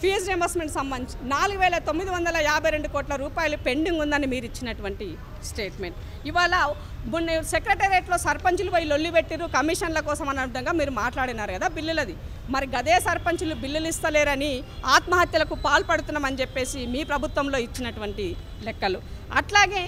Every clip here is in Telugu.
ఫీజు రియంబర్స్మెంట్ సంబంధించి 4,952 కోట్ల రూపాయలు పెండింగ్ ఉందని మీరు ఇచ్చినటువంటి స్టేట్మెంట్. ఇవాళ సెక్రటేరియట్లో సర్పంచులు పోయి లొల్లి పెట్టిరు కమిషన్ల కోసం అన్నట్టుగా మీరు మాట్లాడినారు కదా బిల్లులది. మరి గదే సర్పంచులు బిల్లులు ఇస్తలేరని ఆత్మహత్యలకు పాల్పడుతున్నామని చెప్పేసి మీ ప్రభుత్వంలో ఇచ్చినటువంటి లెక్కలు. అట్లాగే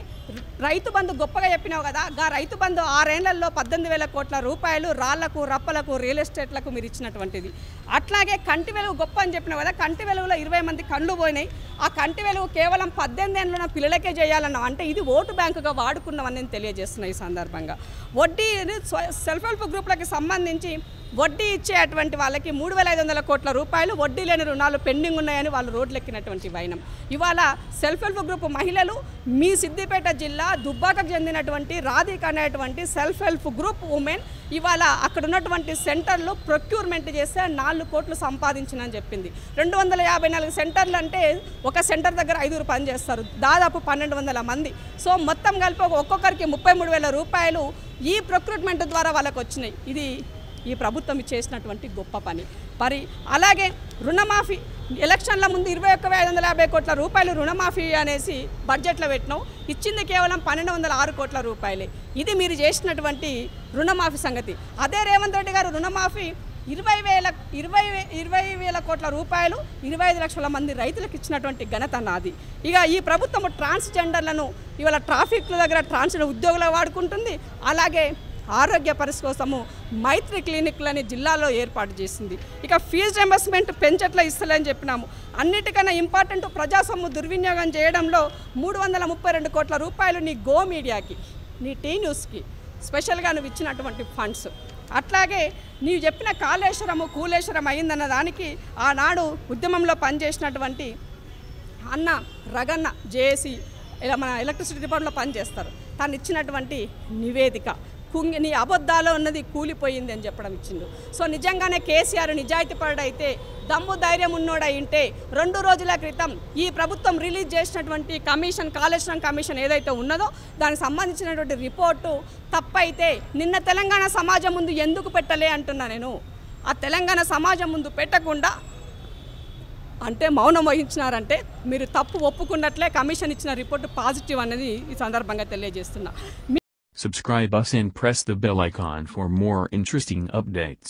రైతు బంధు గొప్పగా చెప్పినావు కదా, ఆ రైతు బంధు 6 ఏళ్లలో 18,000 కోట్ల రూపాయలు రాళ్లకు రప్పలకు రియల్ ఎస్టేట్లకు మీరు ఇచ్చినటువంటిది. అట్లాగే కంటి వెలుగు గొప్ప అని చెప్పినావు కదా, కంటి వెలుగులో 20 మంది కళ్ళు పోయినాయి. ఆ కంటి వెలుగు కేవలం 18 ఏళ్ళ పిల్లలకే చేయాలన్నాం. అంటే ఇది ఓటు బ్యాంకుగా వాడుకున్నామని నేను తెలియజేస్తున్నా. ఈ సందర్భంగా వడ్డీ సెల్ఫ్ హెల్ప్ గ్రూపులకి సంబంధించి వడ్డీ ఇచ్చేటువంటి వాళ్ళకి 3,500 కోట్ల రూపాయలు వడ్డీ లేని రుణాలు పెండింగ్ ఉన్నాయని వాళ్ళు రోడ్లెక్కినటువంటి వైనం. ఇవాళ సెల్ఫ్ హెల్ప్ గ్రూప్ మహిళలు మీ సిద్దిపేట జిల్లా దుబ్బాకకు చెందినటువంటి రాధిక అనేటువంటి సెల్ఫ్ హెల్ప్ గ్రూప్ ఉమెన్ ఇవాళ అక్కడ ఉన్నటువంటి సెంటర్లో ప్రొక్యూర్మెంట్ చేస్తే 4 కోట్లు సంపాదించినని చెప్పింది. 254 సెంటర్లు అంటే ఒక సెంటర్ దగ్గర 5 పనిచేస్తారు, దాదాపు 1,200 మంది. సో మొత్తం కలిపి ఒక్కొక్కరికి 33,000 రూపాయలు ఈ ప్రొక్రూట్మెంట్ ద్వారా వాళ్ళకు వచ్చినాయి. ఇది ఈ ప్రభుత్వం చేసినటువంటి గొప్ప పని. మరి అలాగే రుణమాఫీ ఎలక్షన్ల ముందు 21,550 కోట్ల రూపాయలు రుణమాఫీ అనేసి బడ్జెట్లో పెట్టినాం, ఇచ్చింది కేవలం 1,206 కోట్ల రూపాయలే. ఇది మీరు చేసినటువంటి రుణమాఫీ సంగతి. అదే రేవంత్ రెడ్డి గారు రుణమాఫీ 20,000 కోట్ల రూపాయలు 25 లక్షల మంది రైతులకు ఇచ్చినటువంటి ఘనత నాది. ఇక ఈ ప్రభుత్వం ట్రాన్స్జెండర్లను ఇవాళ ట్రాఫిక్ దగ్గర ట్రాన్స్జెండర్ ఉద్యోగులు వాడుకుంటుంది. అలాగే ఆరోగ్య పరిస్థితి కోసము మైత్రి క్లినిక్లని జిల్లాలో ఏర్పాటు చేసింది. ఇక ఫీజు రియంబర్స్మెంట్ పెంచట్లా ఇస్తలేని చెప్పినాము. అన్నిటికన్నా ఇంపార్టెంట్ ప్రజాసొమ్ము దుర్వినియోగం చేయడంలో 332 కోట్ల రూపాయలు నీ గో మీడియాకి, నీ టీ న్యూస్కి స్పెషల్గా నువ్వు ఇచ్చినటువంటి ఫండ్స్. అట్లాగే నీవు చెప్పిన కాళేశ్వరము కూలేశ్వరం అయిందన్న దానికి ఆనాడు ఉద్యమంలో పనిచేసినటువంటి అన్న రగన్న జేఏసీ ఇలా మన ఎలక్ట్రిసిటీ డిపార్ట్మెంట్లో పనిచేస్తారు, తను ఇచ్చినటువంటి నివేదిక నీ అబద్ధాలో ఉన్నది కూలిపోయింది అని చెప్పడం ఇచ్చిండు. సో నిజంగానే కేసీఆర్ నిజాయితీపరుడైతే దమ్ము ధైర్యం ఉన్నోడైంటే 2 రోజుల క్రితం ఈ ప్రభుత్వం రిలీజ్ చేసినటువంటి కమిషన్ కాళేశ్వరం కమిషన్ ఏదైతే ఉన్నదో దానికి సంబంధించినటువంటి రిపోర్టు తప్పైతే నిన్న తెలంగాణ సమాజం ముందు ఎందుకు పెట్టలే అంటున్నా నేను. ఆ తెలంగాణ సమాజం ముందు పెట్టకుండా అంటే మౌనం వహించినారంటే మీరు తప్పు ఒప్పుకున్నట్లే. కమిషన్ ఇచ్చిన రిపోర్టు పాజిటివ్ అనేది ఈ సందర్భంగా తెలియజేస్తున్నా. Subscribe us and press the bell icon for more interesting updates.